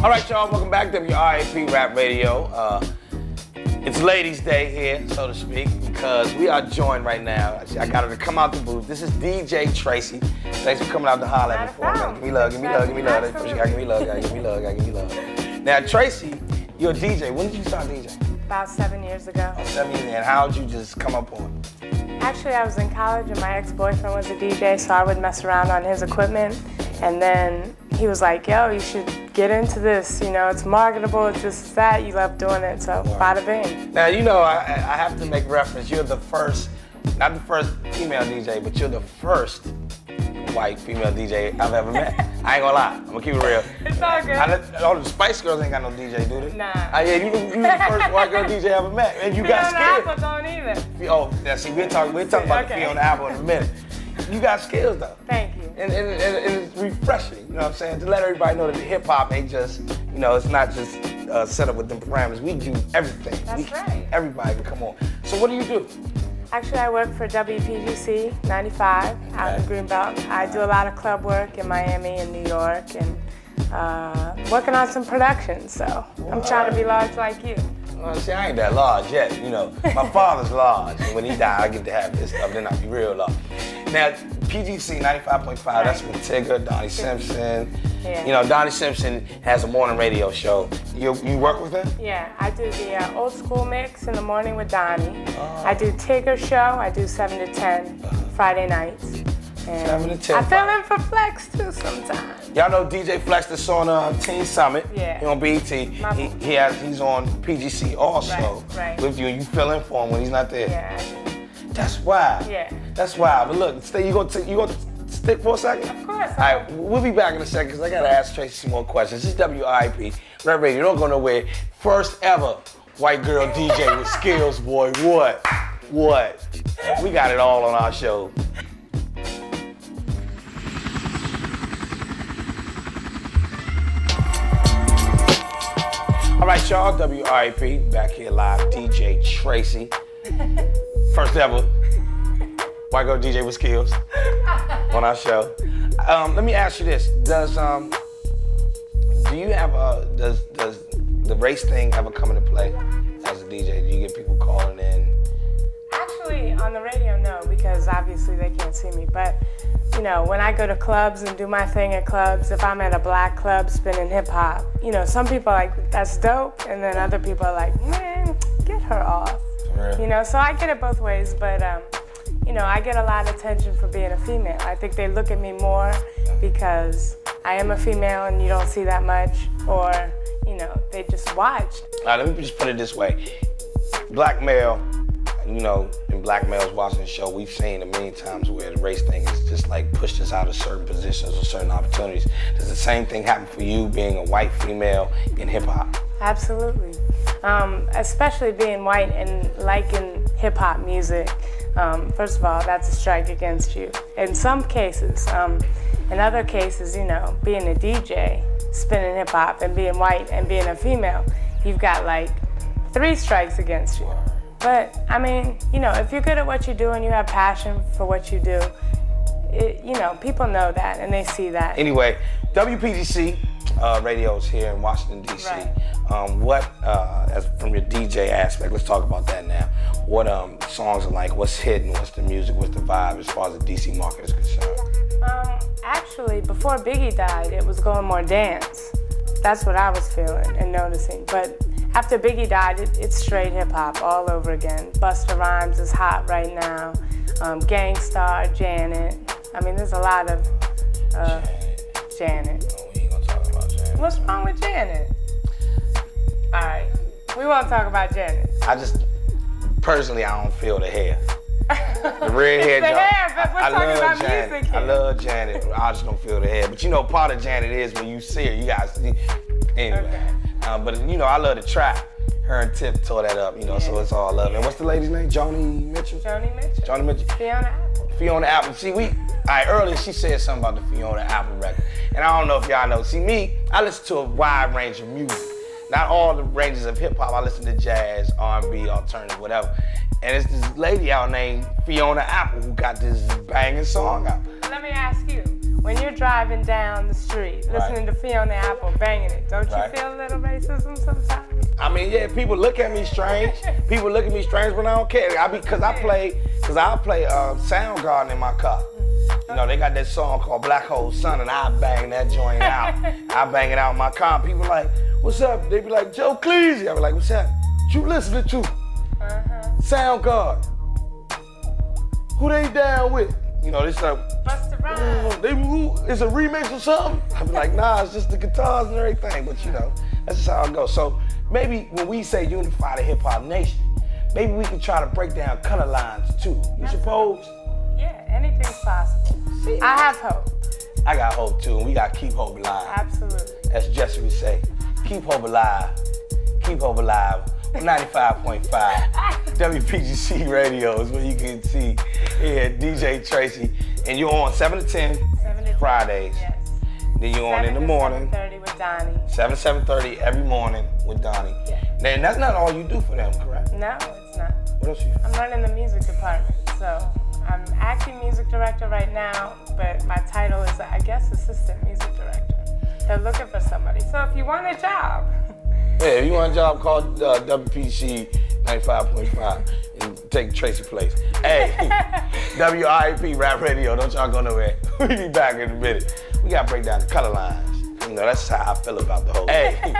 All right, y'all, welcome back to WRAP Rap Radio. It's Ladies' Day here, so to speak, because we are joined right now. I got her to come out the booth. This is DJ Tracy. Thanks for coming out to holler at me for me. Give me love, give me love, give me love. First you gotta give me love, gotta give me love, gotta give me love. Now, Tracy, you're a DJ. When did you start DJing? About 7 years ago. 7 years, and how did you just come up on? Actually, I was in college and my ex-boyfriend was a DJ, so I would mess around on his equipment. And then he was like, yo, you should get into this. You know, it's marketable, it's this, it's that. You love doing it, so bada bing. Now, you know, I have to make reference. You're the first, not the first female DJ, but you're the first white female DJ I've ever met. I ain't gonna lie, I'm gonna keep it real. It's all good. All the Spice Girls ain't got no DJ, do they? Nah. Yeah, you the first white girl DJ I ever met, and you got skills. Fiona Apple don't either. Oh, yeah, see, we're talking about the Fiona Apple in a minute. You got skills though. Thank you. And it's refreshing, you know what I'm saying? To let everybody know that hip hop ain't just, you know, it's not just set up with them parameters. We do everything. That's right. Everybody can come on. So what do you do? Actually, I work for WPGC 95 out in Greenbelt. I do a lot of club work in Miami and New York and working on some productions, so I'm trying to be large like you. Well, see, I ain't that large yet, you know. My father's large, and when he died, I get to have this stuff, then I'll be real large. Now, PGC 95.5, that's with Tigger, Donnie Simpson. Yeah. You know, Donnie Simpson has a morning radio show. You work with him? Yeah, I do the old school mix in the morning with Donnie. I do Tigger show, I do 7 to 10 Friday nights. And 7 to 10. I fill in for Flex too sometimes. Y'all know DJ Flex that's on Teen Summit. Yeah. He on BET. He's on PGC also with you, and you fill in for him when he's not there. Yeah. That's wild. Yeah. That's wild. But look, stay. You gonna stick for a second? Of course. All right, we'll be back in a second because I gotta ask Tracy some more questions. This is WRAP Rap Radio. Don't go nowhere. First ever white girl DJ with skills, boy. What? We got it all on our show. All right, y'all, WRAP, back here live, DJ Tracy. First ever white girl DJ with skills on our show. Let me ask you this, does the race thing ever come into play as a DJ? Do you get people calling in? Actually, on the radio, no, because obviously they can't see me, but you know, when I go to clubs and do my thing at clubs, if I'm at a black club spinning hip hop, you know, some people are like, that's dope, and then other people are like, man, get her off. Really? You know, so I get it both ways, but you know, I get a lot of attention for being a female. I think they look at me more because I am a female and you don't see that much, or, you know, they just watch. All right, let me just put it this way. Black male, you know, in black males watching the show, we've seen a million times where the race thing is just like pushed us out of certain positions or certain opportunities. Does the same thing happen for you being a white female in hip hop? Absolutely. Especially being white and liking hip hop music. First of all, that's a strike against you. In some cases, in other cases, you know, being a DJ, spinning hip hop and being white and being a female, you've got like 3 strikes against you. But, I mean, you know, if you're good at what you do and you have passion for what you do, you know, people know that and they see that. Anyway, WPGC radio is here in Washington, D.C. Right. As from your DJ aspect, let's talk about that now. What songs are like, what's hitting, what's the music, what's the vibe as far as the D.C. market is concerned? Actually, before Biggie died, it was going more dance. That's what I was feeling and noticing. But after Biggie died, it's straight hip hop all over again. Busta Rhymes is hot right now. Gangstar, Janet. I mean, there's a lot of Janet. No, we ain't gonna talk about Janet. What's wrong with Janet? All right, we won't talk about Janet. Personally, I don't feel the hair. The red hair, the hair, but we're talking about Janet. music here. I love Janet. I just don't feel the hair. But you know, part of Janet is when you see her, you guys see. Anyway. Okay. But you know, I love the track. Her and Tip tore that up, you know, so it's all love. And what's the lady's name? Joni Mitchell? Joni Mitchell. Joni Mitchell. Fiona Apple. Fiona Apple. See, earlier she said something about the Fiona Apple record. And I don't know if y'all know. See, me, I listen to a wide range of music. Not all the ranges of hip hop. I listen to jazz, R&B, alternative, whatever. And it's this lady out named Fiona Apple who got this banging song out. Let me ask you, when you're driving down the street, listening to Fiona Apple banging it, don't you feel a little racism sometimes? I mean, yeah, people look at me strange. People look at me strange, but I don't care. Cause I play Soundgarden in my car. You know, they got that song called Black Hole Sun, and I bang that joint out. I bang it out in my car. People like, what's up? They be like, Joe Cleese. I be like, what's up? What you listening to? Soundgarden. Who they down with? You know, this like, Busta Rhymes. It's a remix or something? I be like, nah, it's just the guitars and everything. But you know, that's just how it goes. So maybe when we say unify the hip hop nation, maybe we can try to break down color lines too. You suppose? Yeah, anything's possible. See, I have hope. I got hope too, and we got to keep hope alive. Absolutely. As Jesse would say, keep hope alive. Keep hope alive. 95.5 WPGC Radio is where you can see here DJ Tracy, and you're on 7 to 10 Fridays. Yes. Then you're on in the morning. 7:30 with Donnie. 7:30 every morning with Donnie. Yeah. And that's not all you do for them, correct? No, it's not. What else you do? I'm running the music department, so I'm acting music director right now, but my title is, I guess, assistant music director. They're looking for somebody. So if you want a job. Yeah, if you want a job, call WPC 95.5 and take Tracy's place. Hey, WIP Rap Radio, don't y'all go nowhere. We'll be back in a minute. We gotta break down the color lines. You know, that's how I feel about the whole thing. Hey.